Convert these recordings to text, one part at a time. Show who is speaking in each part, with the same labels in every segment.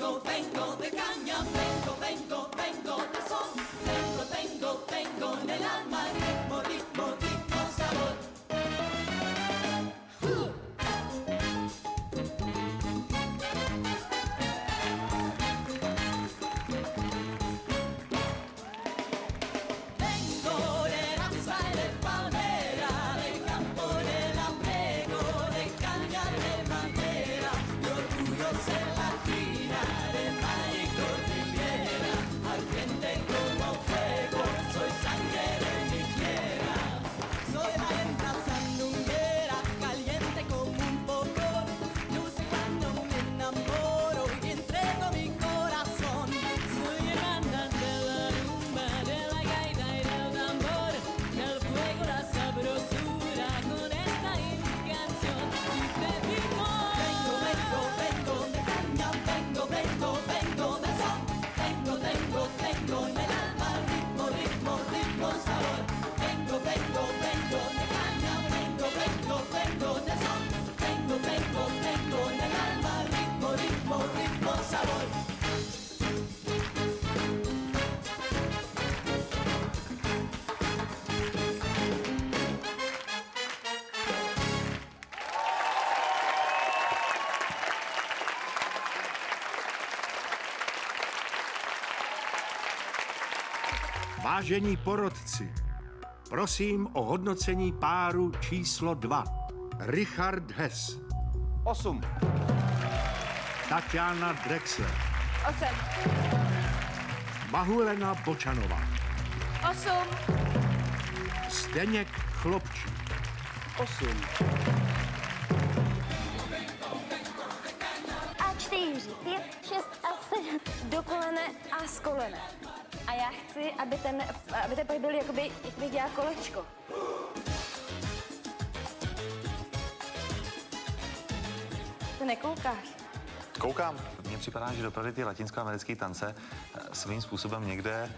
Speaker 1: vengo, vengo de caña, vengo, vengo, vengo de son, vengo, tengo, tengo en el alma ritmo, ritmo, ritmo, sabor. Vengo de raza y de palmera, del campo del abrego, de caña de madera, de orgullo ser latina, de mar y cordillera, ardiente como fuego, soy sangre de mi tierra. Soy la hembra sandunguera, caliente como un fogón, luce cuando me enamoro y entrego mi corazón. Soy hermana de la rumba, de la gaita y del tambor, del fuego la sabrosura con esta canción. Y te digo, vengo, vengo, vengo de caña, vengo, vengo, vengo de son, tengo, tengo, tengo en el alma ritmo, ritmo, ritmo, sabor. Vengo, vengo, vengo de caña, vengo, vengo, vengo de son, tengo, tengo, tengo en el alma ritmo, ritmo, ritmo, sabor.
Speaker 2: Vážení porodci, prosím o hodnocení páru číslo 2. Richard Hess,
Speaker 3: 8.
Speaker 2: Tatiana Drexler,
Speaker 4: 8.
Speaker 2: Mahulena Bočanová,
Speaker 4: 8.
Speaker 2: Zdeněk Chlopčík,
Speaker 3: 8.
Speaker 4: A 4, 5, 6 a 7 do kolene a z kolene. A já chci, aby ten pohyb byl, jakoby, jak bych dělala kolečko. Ty nekoukáš.
Speaker 5: Koukám. Mně připadá, že dopravdy ty latinskoamerické tance svým způsobem někde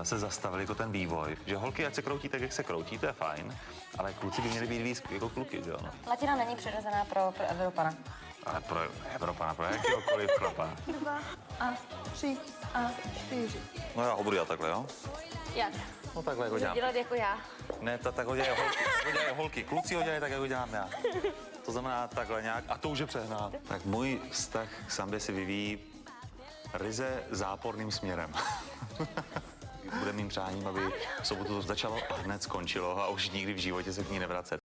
Speaker 5: se zastavili jako ten vývoj. Že holky, ať se kroutí tak, jak se kroutí, to je fajn, ale kluci by měli být víc jako kluky, že jo? No.
Speaker 4: Latina není přirozená pro Evropana.
Speaker 5: Ale pro Evropana, pro jakýhokoliv chlapa.
Speaker 4: 2 a 3 a 4.
Speaker 5: No já ho budu dělat takhle, jo?
Speaker 4: Jak?
Speaker 5: No takhle, jako dělám.
Speaker 4: Dělat jako já.
Speaker 5: Ne, tak ho dělají holky. To dělají holky. Kluci ho dělají tak, jako dělám já. To znamená takhle nějak, a to už je přehnat. Tak můj vztah k sambě se vyvíjí ryze záporným směrem. Bude mým přáním, aby v sobotu to začalo a hned skončilo a už nikdy v životě se k ní nevracet.